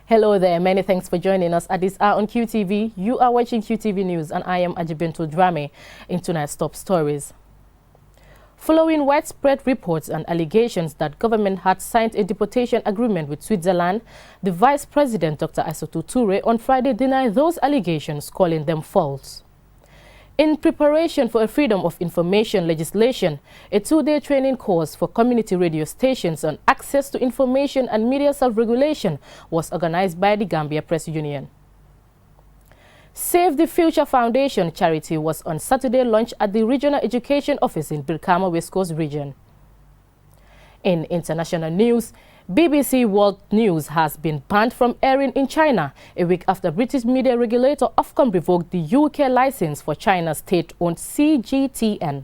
Hello there, many thanks for joining us at this hour on QTV. You are watching QTV News and I am Ajibintu Drame. In tonight's top stories. Following widespread reports and allegations that government had signed a deportation agreement with Switzerland, the Vice President Dr. Aissatou Toure on Friday denied those allegations, calling them false. In preparation for a Freedom of Information legislation, a two-day training course for community radio stations on access to information and media self-regulation was organized by the Gambia Press Union. Save the Future Foundation charity was on Saturday launched at the Regional Education Office in Brikama, West Coast Region. In international news, BBC World News has been banned from airing in China a week after British media regulator Ofcom revoked the UK license for China's state-owned CGTN.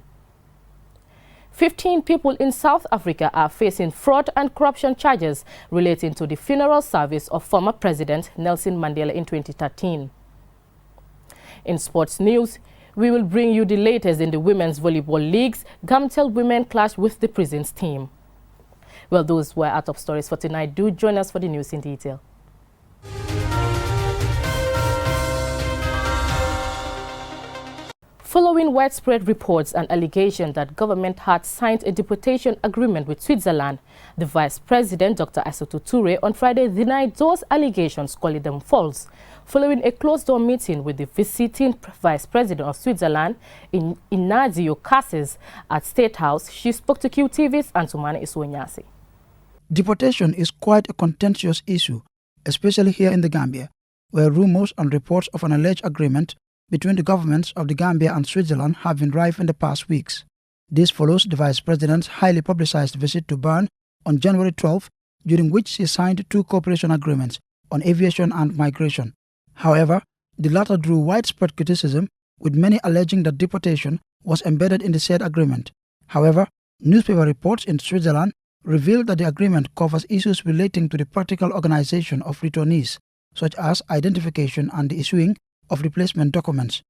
15 people in South Africa are facing fraud and corruption charges relating to the funeral service of former President Nelson Mandela in 2013. In sports news, we will bring you the latest in the women's volleyball leagues. Gamtel women clash with the prisons team. Well, those were our top stories for tonight. Do join us for the news in detail. Following widespread reports and allegations that government had signed a deportation agreement with Switzerland, the Vice President, Dr. Aissatou Toure, on Friday denied those allegations, calling them false. Following a closed-door meeting with the visiting Vice President of Switzerland, Ignacio Cassis, at State House, she spoke to QTV's Antumane Iswanyasi. Deportation is quite a contentious issue, especially here in the Gambia, where rumors and reports of an alleged agreement between the governments of the Gambia and Switzerland have been rife in the past weeks. This follows the Vice President's highly publicized visit to Bern on January 12, during which she signed two cooperation agreements on aviation and migration. However, the latter drew widespread criticism, with many alleging that deportation was embedded in the said agreement. However, newspaper reports in Switzerland revealed that the agreement covers issues relating to the practical organization of returnees, such as identification and the issuing of replacement documents,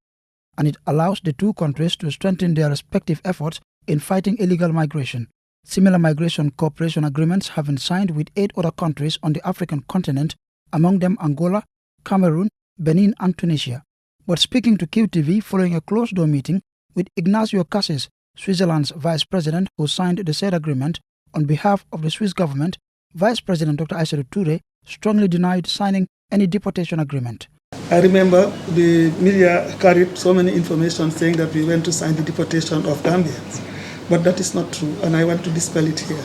and it allows the two countries to strengthen their respective efforts in fighting illegal migration. Similar migration cooperation agreements have been signed with 8 other countries on the African continent, among them Angola, Cameroon, Benin and Tunisia. But speaking to QTV following a closed-door meeting with Ignacio Cassis, Switzerland's Vice President who signed the said agreement, on behalf of the Swiss government, Vice President Dr. Aissatou Toure strongly denied signing any deportation agreement. I remember the media carried so many information saying that we went to sign the deportation of Gambians, but that is not true, and I want to dispel it here.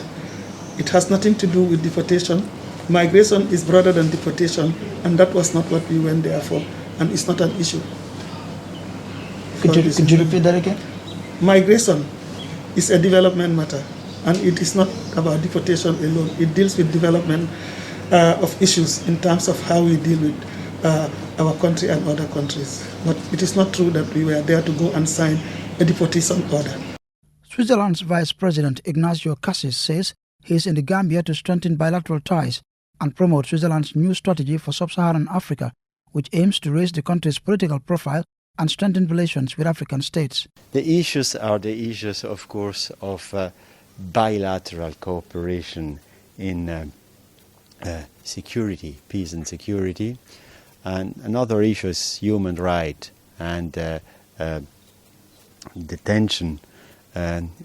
It has nothing to do with deportation. Migration is broader than deportation, and that was not what we went there for, and it's not an issue. Could you repeat that again? Migration is a development matter, and it is not about deportation alone. It deals with development of issues in terms of how we deal with our country and other countries. But it is not true that we were there to go and sign a deportation order. Switzerland's Vice President Ignacio Cassis says he is in the Gambia to strengthen bilateral ties and promote Switzerland's new strategy for sub-Saharan Africa, which aims to raise the country's political profile and strengthen relations with African states. The issues are the issues, of course, of bilateral cooperation in security, peace and security. And another issue is human rights and detention.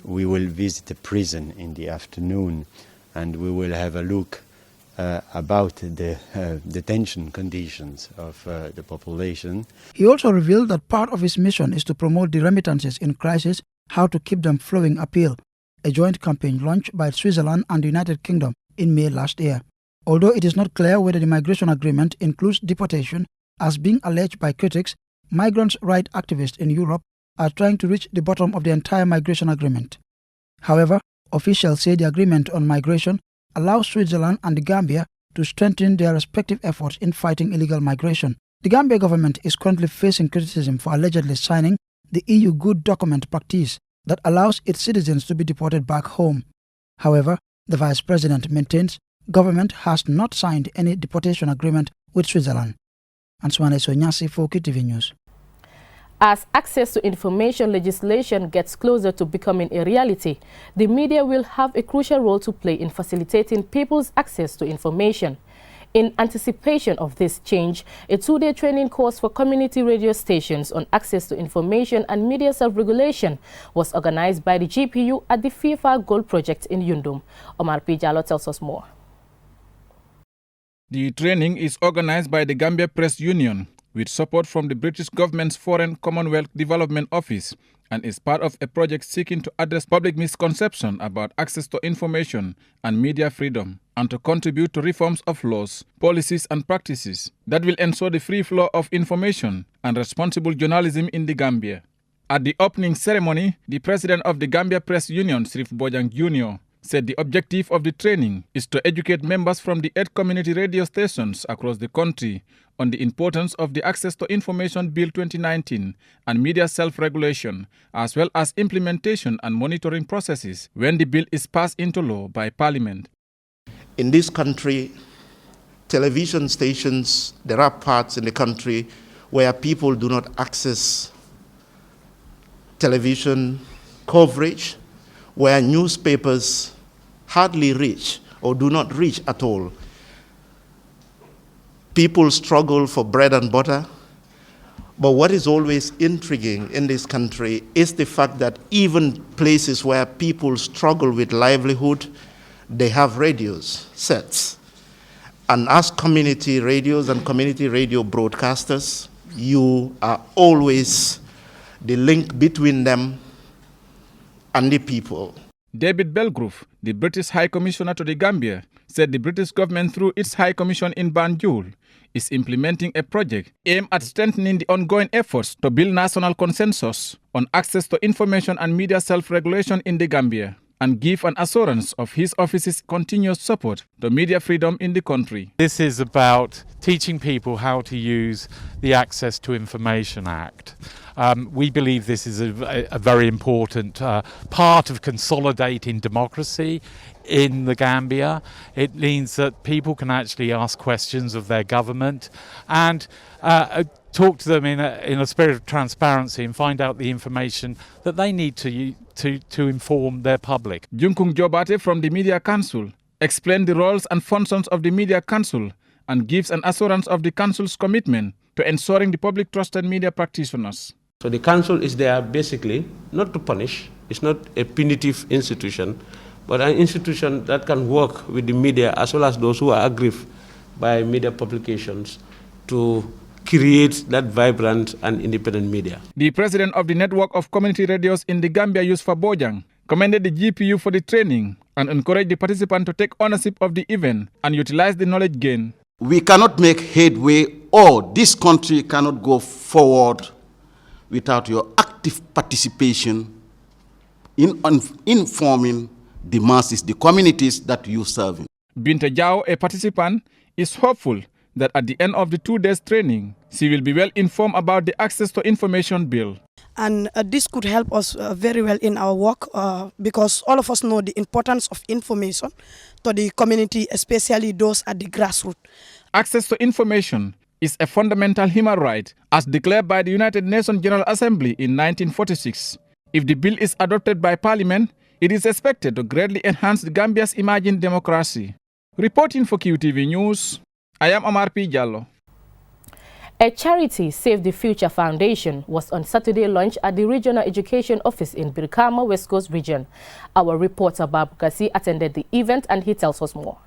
We will visit a prison in the afternoon and we will have a look about the detention conditions of the population. He also revealed that part of his mission is to promote the remittances in crisis, how to keep them flowing appeal, a joint campaign launched by Switzerland and the United Kingdom in May last year. Although it is not clear whether the migration agreement includes deportation, as being alleged by critics, migrants' rights activists in Europe are trying to reach the bottom of the entire migration agreement. However, officials say the agreement on migration allows Switzerland and the Gambia to strengthen their respective efforts in fighting illegal migration. The Gambia government is currently facing criticism for allegedly signing the EU Good Document practice that allows its citizens to be deported back home. However, the Vice President maintains government has not signed any deportation agreement with Switzerland. Antoine Sonyasi for Qtv News. As access to information legislation gets closer to becoming a reality, the media will have a crucial role to play in facilitating people's access to information. In anticipation of this change, a two-day training course for community radio stations on access to information and media self-regulation was organized by the GPU at the FIFA Gold Project in Yundum. Omar P. Jallo tells us more. The training is organized by the Gambia Press Union with support from the British government's Foreign Commonwealth Development Office and is part of a project seeking to address public misconception about access to information and media freedom and to contribute to reforms of laws, policies and practices that will ensure the free flow of information and responsible journalism in the Gambia. At the opening ceremony, the president of the Gambia Press Union, Sirif Bojang Jr., said the objective of the training is to educate members from the 8 community radio stations across the country on the importance of the Access to Information Bill 2019 and media self-regulation, as well as implementation and monitoring processes when the bill is passed into law by Parliament. In this country, television stations, there are parts in the country where people do not access television coverage, where newspapers hardly reach or do not reach at all. People struggle for bread and butter, but what is always intriguing in this country is the fact that even places where people struggle with livelihood, they have radios, sets. And as community radios and community radio broadcasters, you are always the link between them and the people. David Belgrove, the British High Commissioner to the Gambia, said the British government through its High Commission in Banjul is implementing a project aimed at strengthening the ongoing efforts to build national consensus on access to information and media self-regulation in the Gambia and give an assurance of his office's continuous support to media freedom in the country. This is about teaching people how to use the Access to Information Act. We believe this is a very important part of consolidating democracy in the Gambia. It means that people can actually ask questions of their government and talk to them in a spirit of transparency and find out the information that they need to inform their public. Junkung Jobate from the Media Council explained the roles and functions of the Media Council and gives an assurance of the Council's commitment to ensuring the public trusted media practitioners. So the council is there basically not to punish. It's not a punitive institution, but an institution that can work with the media as well as those who are aggrieved by media publications to create that vibrant and independent media. The president of the network of community radios in the Gambia, Yusfa Bojang, commended the GPU for the training and encouraged the participants to take ownership of the event and utilize the knowledge gained. We cannot make headway, or this country cannot go forward without your active participation in informing the masses, the communities that you serve in. Binta Jao, a participant, is hopeful that at the end of the 2 days training, she will be well informed about the Access to Information Bill. And this could help us very well in our work because all of us know the importance of information to the community, especially those at the grassroots. Access to information is a fundamental human right as declared by the United Nations General Assembly in 1946. If the bill is adopted by Parliament, it is expected to greatly enhance the Gambia's emerging democracy. Reporting for QTV News, I am Omar P. Jallo. A charity, Save the Future Foundation, was on Saturday launched at the Regional Education Office in Birkama, West Coast Region. Our reporter Babu Kasi attended the event and he tells us more.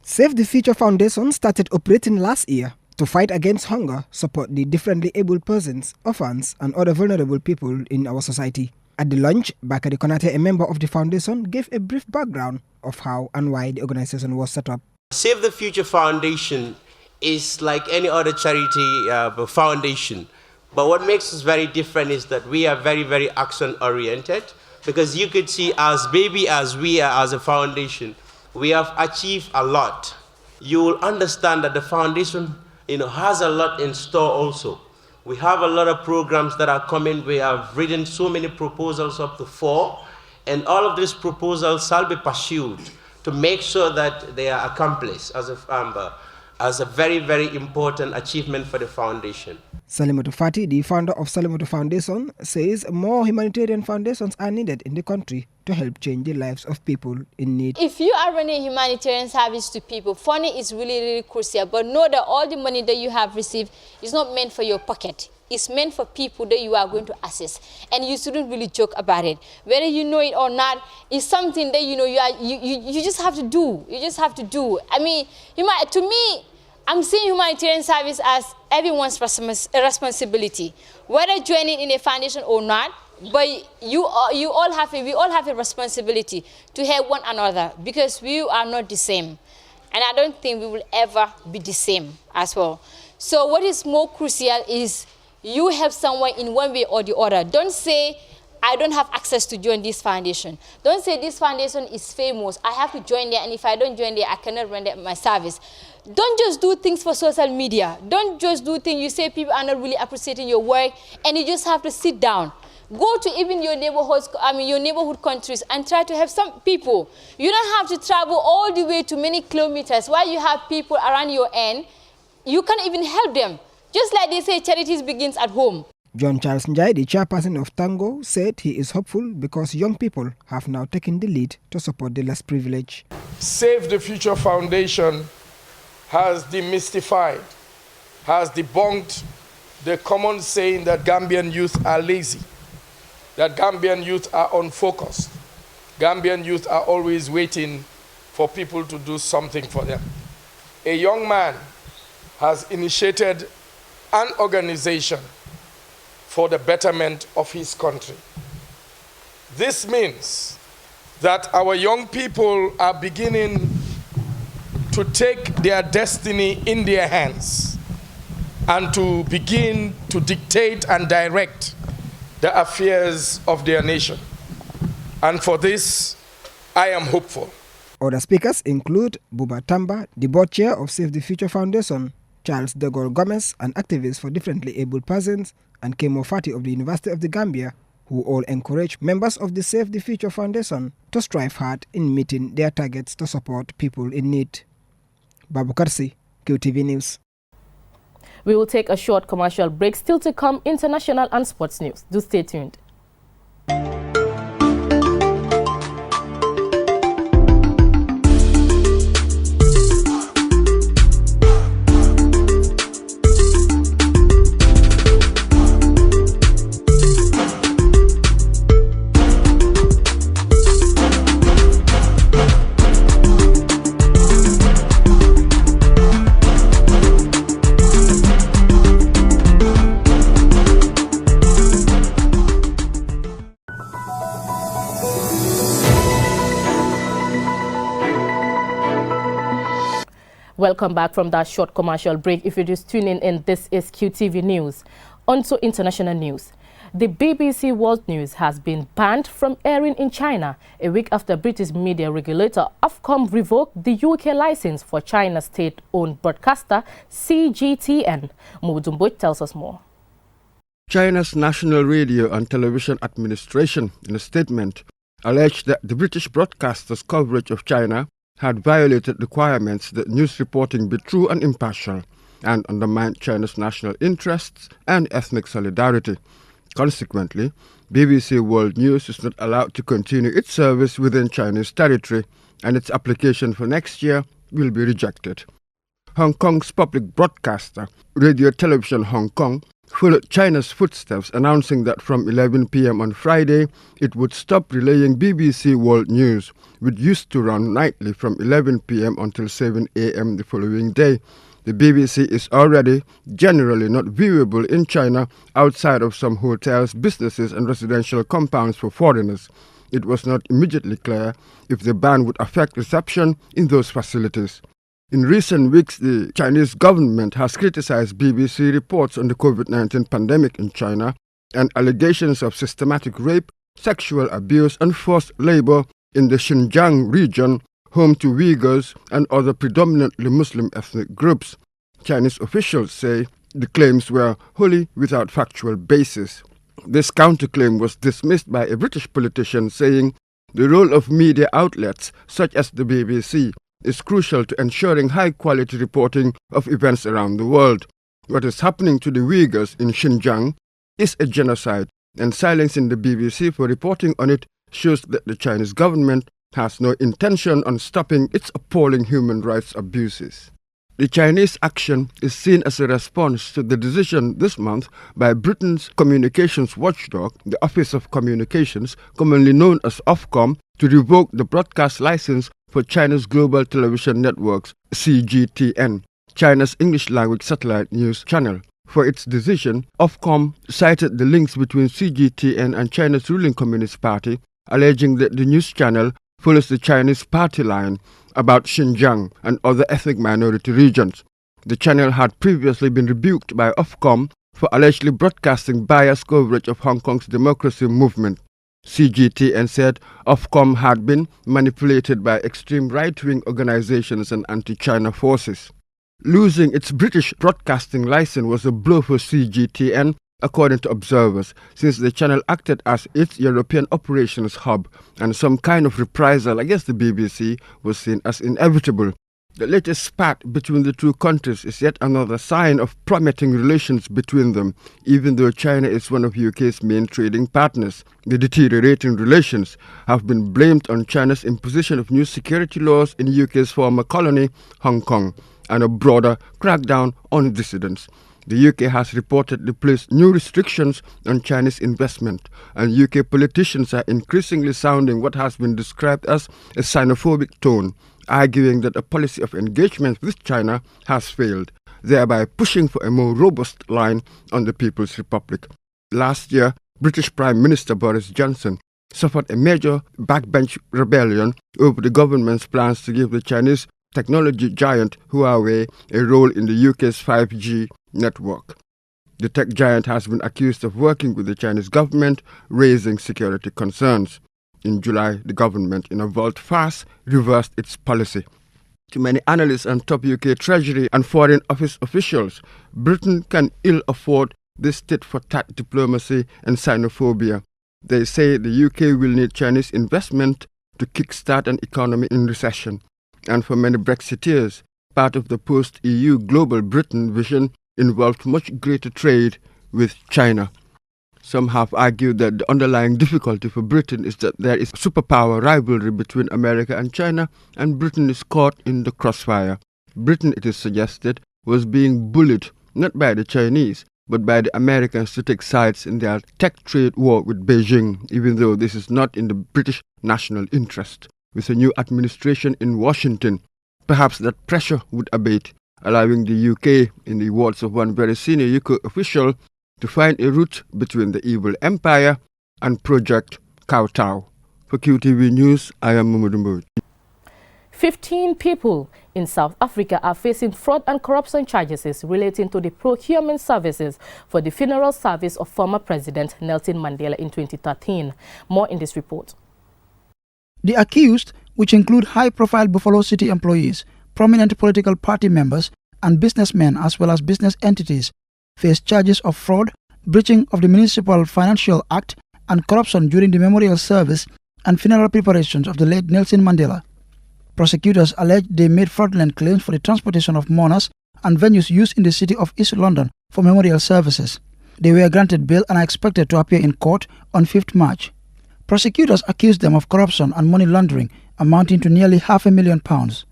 Save the Future Foundation started operating last year to fight against hunger, support the differently abled persons, orphans, and other vulnerable people in our society. At the launch, Bakari Konate, a member of the foundation, gave a brief background of how and why the organization was set up. Save the Future Foundation is like any other charity foundation. But what makes us very different is that we are very, very action-oriented, because you could see as baby as we are as a foundation, we have achieved a lot. You will understand that the foundation has a lot in store also. We have a lot of programs that are coming. We have written so many proposals, up to 4, and all of these proposals shall be pursued to make sure that they are accomplished as a very, very important achievement for the foundation. Salimatu Fati, the founder of Salimatu Foundation, says more humanitarian foundations are needed in the country to help change the lives of people in need. If you are running humanitarian service to people, funding is really, really crucial. But know that all the money that you have received is not meant for your pocket. It's meant for people that you are going to assist. And you shouldn't really joke about it. Whether you know it or not, it's something that you just have to do. You just have to do. I mean, to me, I'm seeing humanitarian service as everyone's responsibility. Whether joining in a foundation or not, but we all have a responsibility to help one another, because we are not the same. And I don't think we will ever be the same as well. So what is more crucial is you help someone in one way or the other. Don't say, I don't have access to join this foundation. Don't say this foundation is famous, I have to join there, and if I don't join there, I cannot render my service. Don't just do things for social media. Don't just do things, you say people are not really appreciating your work, and you just have to sit down. Go to even your neighborhoods, your neighborhood countries, and try to help some people. You don't have to travel all the way to many kilometers. While you have people around your end, you can even help them. Just like they say, charity begins at home. John Charles Njai, the chairperson of Tango, said he is hopeful because young people have now taken the lead to support the less privileged. Save the Future Foundation has demystified, has debunked the common saying that Gambian youth are lazy, that Gambian youth are unfocused. Gambian youth are always waiting for people to do something for them. A young man has initiated an organization for the betterment of his country. This means that our young people are beginning to take their destiny in their hands and to begin to dictate and direct the affairs of their nation. And for this, I am hopeful. Other speakers include Buba Tamba, the board chair of Save the Future Foundation, Charles de Gaulle Gomez, an activist for differently abled persons, and Kemo Fati of the University of the Gambia, who all encourage members of the Save the Future Foundation to strive hard in meeting their targets to support people in need. Babu Karsi, Qtv News. We will take a short commercial break. Still to come, international and sports news. Do stay tuned. Welcome back from that short commercial break. If you're just tuning in, this is QTV News. On to international news. The BBC World News has been banned from airing in China a week after British media regulator Ofcom revoked the UK license for China's state-owned broadcaster CGTN. Mubudumbo tells us more. China's National Radio and Television Administration, in a statement, alleged that the British broadcaster's coverage of China had violated requirements that news reporting be true and impartial, and undermined China's national interests and ethnic solidarity. Consequently, BBC World News is not allowed to continue its service within Chinese territory, and its application for next year will be rejected. Hong Kong's public broadcaster, Radio Television Hong Kong, followed China's footsteps, announcing that from 11 p.m. on Friday, it would stop relaying BBC World News, which used to run nightly from 11 p.m. until 7 a.m. the following day. The BBC is already generally not viewable in China outside of some hotels, businesses and residential compounds for foreigners. It was not immediately clear if the ban would affect reception in those facilities. In recent weeks, the Chinese government has criticized BBC reports on the COVID-19 pandemic in China and allegations of systematic rape, sexual abuse and forced labor in the Xinjiang region, home to Uyghurs and other predominantly Muslim ethnic groups. Chinese officials say the claims were wholly without factual basis. This counterclaim was dismissed by a British politician, saying the role of media outlets such as the BBC is crucial to ensuring high-quality reporting of events around the world. what is happening to the Uyghurs in Xinjiang is a genocide, and silencing the BBC for reporting on it shows that the Chinese government has no intention on stopping its appalling human rights abuses. The Chinese action is seen as a response to the decision this month by Britain's communications watchdog, the Office of Communications, commonly known as Ofcom, to revoke the broadcast license for China's global television networks, CGTN, China's English-language satellite news channel. For its decision, Ofcom cited the links between CGTN and China's ruling Communist Party, alleging that the news channel follows the Chinese party line about Xinjiang and other ethnic minority regions. The channel had previously been rebuked by Ofcom for allegedly broadcasting biased coverage of Hong Kong's democracy movement. CGTN said Ofcom had been manipulated by extreme right-wing organizations and anti-China forces. Losing its British broadcasting license was a blow for CGTN, according to observers, since the channel acted as its European operations hub, and some kind of reprisal against the BBC was seen as inevitable. The latest spat between the two countries is yet another sign of plummeting relations between them, even though China is one of UK's main trading partners. The deteriorating relations have been blamed on China's imposition of new security laws in UK's former colony, Hong Kong, and a broader crackdown on dissidents. The UK has reportedly placed new restrictions on Chinese investment, and UK politicians are increasingly sounding what has been described as a xenophobic tone, arguing that a policy of engagement with China has failed, thereby pushing for a more robust line on the People's Republic. Last year, British Prime Minister Boris Johnson suffered a major backbench rebellion over the government's plans to give the Chinese technology giant Huawei a role in the UK's 5G network. The tech giant has been accused of working with the Chinese government, raising security concerns. In July, the government, in a volte-face, reversed its policy. To many analysts and top UK Treasury and Foreign Office officials, Britain can ill afford this tit-for-tat diplomacy and xenophobia. They say the UK will need Chinese investment to kickstart an economy in recession. And for many Brexiteers, part of the post-EU global Britain vision involved much greater trade with China. Some have argued that the underlying difficulty for Britain is that there is superpower rivalry between America and China, and Britain is caught in the crossfire. Britain, it is suggested, was being bullied not by the Chinese, but by the Americans to take sides in their tech trade war with Beijing, even though this is not in the British national interest. With a new administration in Washington, perhaps that pressure would abate, allowing the UK, in the words of one very senior UK official, to find a route between the evil empire and Project Kowtow. For QTV News, I am Mamadou. 15 people in South Africa are facing fraud and corruption charges relating to the procurement services for the funeral service of former President Nelson Mandela in 2013. More in this report. The accused, which include high-profile Buffalo City employees, prominent political party members, and businessmen as well as business entities, face charges of fraud, breaching of the Municipal Financial Act, and corruption during the memorial service and funeral preparations of the late Nelson Mandela. Prosecutors allege they made fraudulent claims for the transportation of mourners and venues used in the city of East London for memorial services. They were granted bail and are expected to appear in court on 5th March. Prosecutors accused them of corruption and money laundering amounting to nearly £500,000.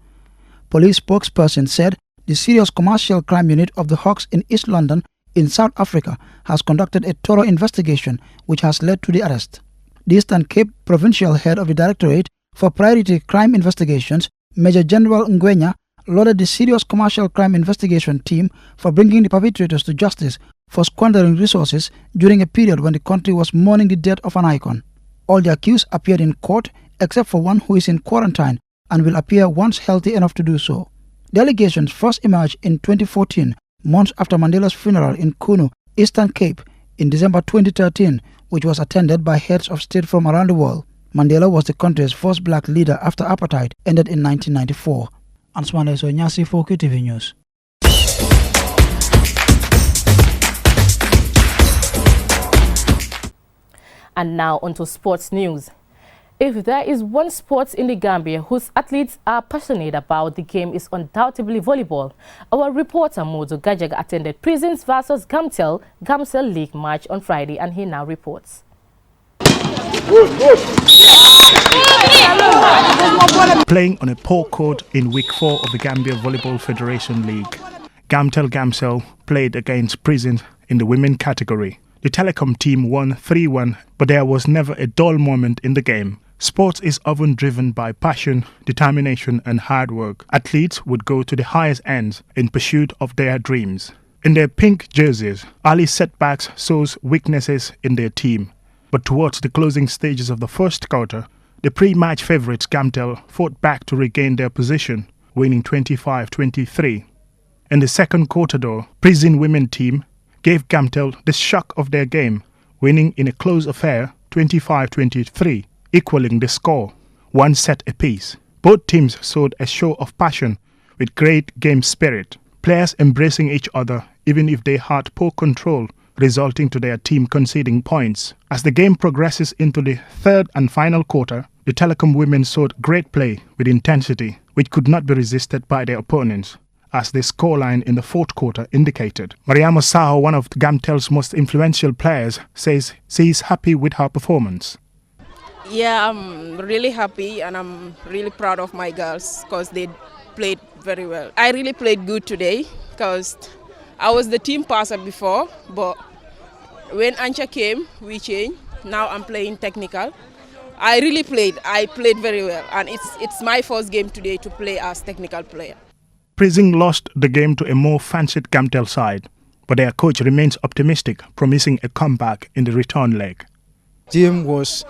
Police spokesperson said the Serious Commercial Crime Unit of the Hawks in East London in South Africa has conducted a thorough investigation which has led to the arrest. The Eastern Cape Provincial Head of the Directorate for Priority Crime Investigations, Major General Ngwenya, lauded the Serious Commercial Crime Investigation team for bringing the perpetrators to justice for squandering resources during a period when the country was mourning the death of an icon. All the accused appeared in court except for one who is in quarantine and will appear once healthy enough to do so. The allegations first emerged in 2014, months after Mandela's funeral in Kunu, Eastern Cape, in December 2013, which was attended by heads of state from around the world. Mandela was the country's first black leader after apartheid ended in 1994. Answanda Sonyasi for Qtv News. And now onto sports news. If there is one sport in the Gambia whose athletes are passionate about, the game is undoubtedly volleyball. Our reporter Modu Gajaga attended Prisons vs Gamcel League match on Friday, and he now reports. Playing on a poor court in week 4 of the Gambia Volleyball Federation League, Gamcel played against Prisons in the women category. The Telecom team won 3-1, but there was never a dull moment in the game. Sports is often driven by passion, determination and hard work. Athletes would go to the highest ends in pursuit of their dreams. In their pink jerseys, early setbacks shows weaknesses in their team. But towards the closing stages of the first quarter, the pre-match favourites Gamcel fought back to regain their position, winning 25-23. In the second quarter though, Prison women team gave Gamcel the shock of their game, winning in a close affair 25-23, equaling the score, 1 set apiece. Both teams showed a show of passion with great game spirit, players embracing each other even if they had poor control, resulting to their team conceding points. As the game progresses into the third and final quarter, the Telecom women showed great play with intensity, which could not be resisted by their opponents, as the scoreline in the fourth quarter indicated. Mariama Sao, one of Gamcel's most influential players, says she is happy with her performance. Yeah, I'm really happy and I'm really proud of my girls because they played very well. I really played good today because I was the team passer before, but when Ancha came, we changed. Now I'm playing technical. I played very well, and it's my first game today to play as technical player. Prison lost the game to a more fancied Gamcel side, but their coach remains optimistic, promising a comeback in the return leg. Team was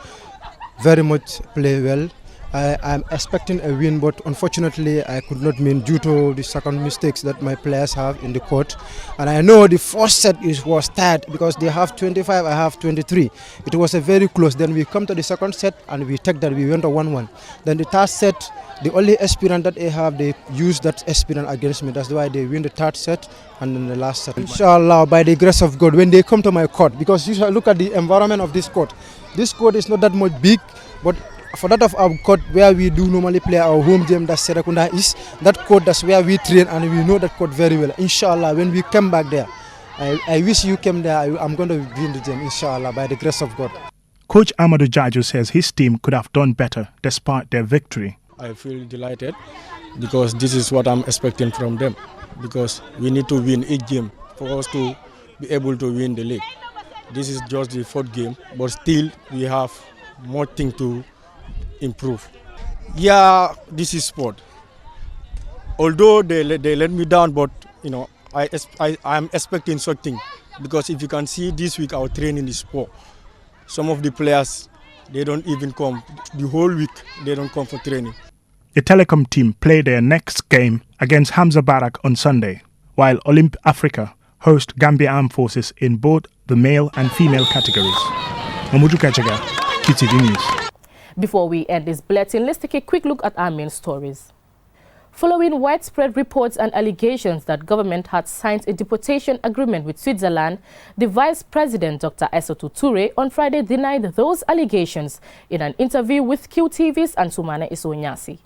very much play well. I'm expecting a win, but unfortunately I could not win due to the second mistakes that my players have in the court. And I know the first set was tight because they have 25, I have 23. It was a very close. Then we come to the second set and we take that, we went to 1-1. Then the third set, the only experience that they have, they use that experience against me. That's why they win the third set and then the last set. Inshallah, by the grace of God, when they come to my court, because you look at the environment of this court is not that much big, but for that of our court where we do normally play our home game, that's Serakunda East, that court, that's where we train and we know that court very well. Inshallah, when we come back there, I wish you came there, I'm going to win the game, inshallah, by the grace of God. Coach Amadou Jaju says his team could have done better despite their victory. I feel delighted because this is what I'm expecting from them, because we need to win each game for us to be able to win the league. This is just the fourth game, but still we have more things to improve. Yeah, this is sport. Although they let me down, but you know, I'm expecting something, because if you can see this week our training is poor. Some of the players, they don't even come the whole week. They don't come for training. The Telecom team play their next game against Hamza Barak on Sunday, while Olymp Africa host Gambia Armed Forces in both the male and female categories. Mamudu Kachaga, Qtv News. Before we end this bulletin, let's take a quick look at our main stories. Following widespread reports and allegations that government had signed a deportation agreement with Switzerland, the Vice President, Dr. Essotu Toure, on Friday denied those allegations in an interview with QTV's Ansumana Isonyasi.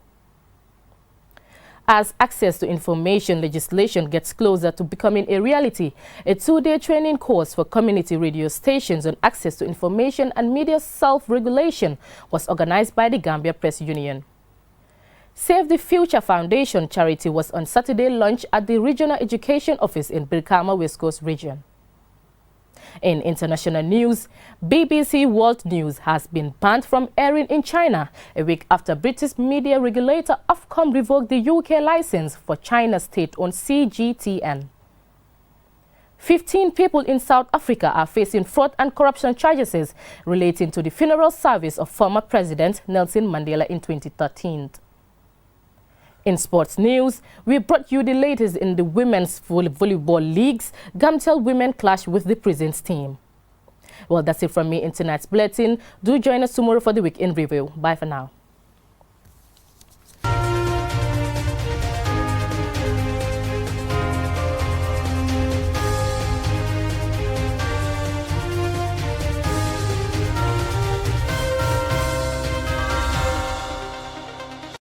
As access to information legislation gets closer to becoming a reality, a 2-day training course for community radio stations on access to information and media self-regulation was organized by the Gambia Press Union. Save the Future Foundation charity was on Saturday launched at the Regional Education Office in Brikama, West Coast Region. In international news, BBC World News has been banned from airing in China a week after British media regulator Ofcom revoked the UK license for China's state-owned CGTN. 15 people in South Africa are facing fraud and corruption charges relating to the funeral service of former President Nelson Mandela in 2013. In sports news, we brought you the latest in the women's volleyball leagues. Gamcel women clash with the Prisons team. Well, that's it from me in tonight's bulletin. Do join us tomorrow for the Week in Review. Bye for now.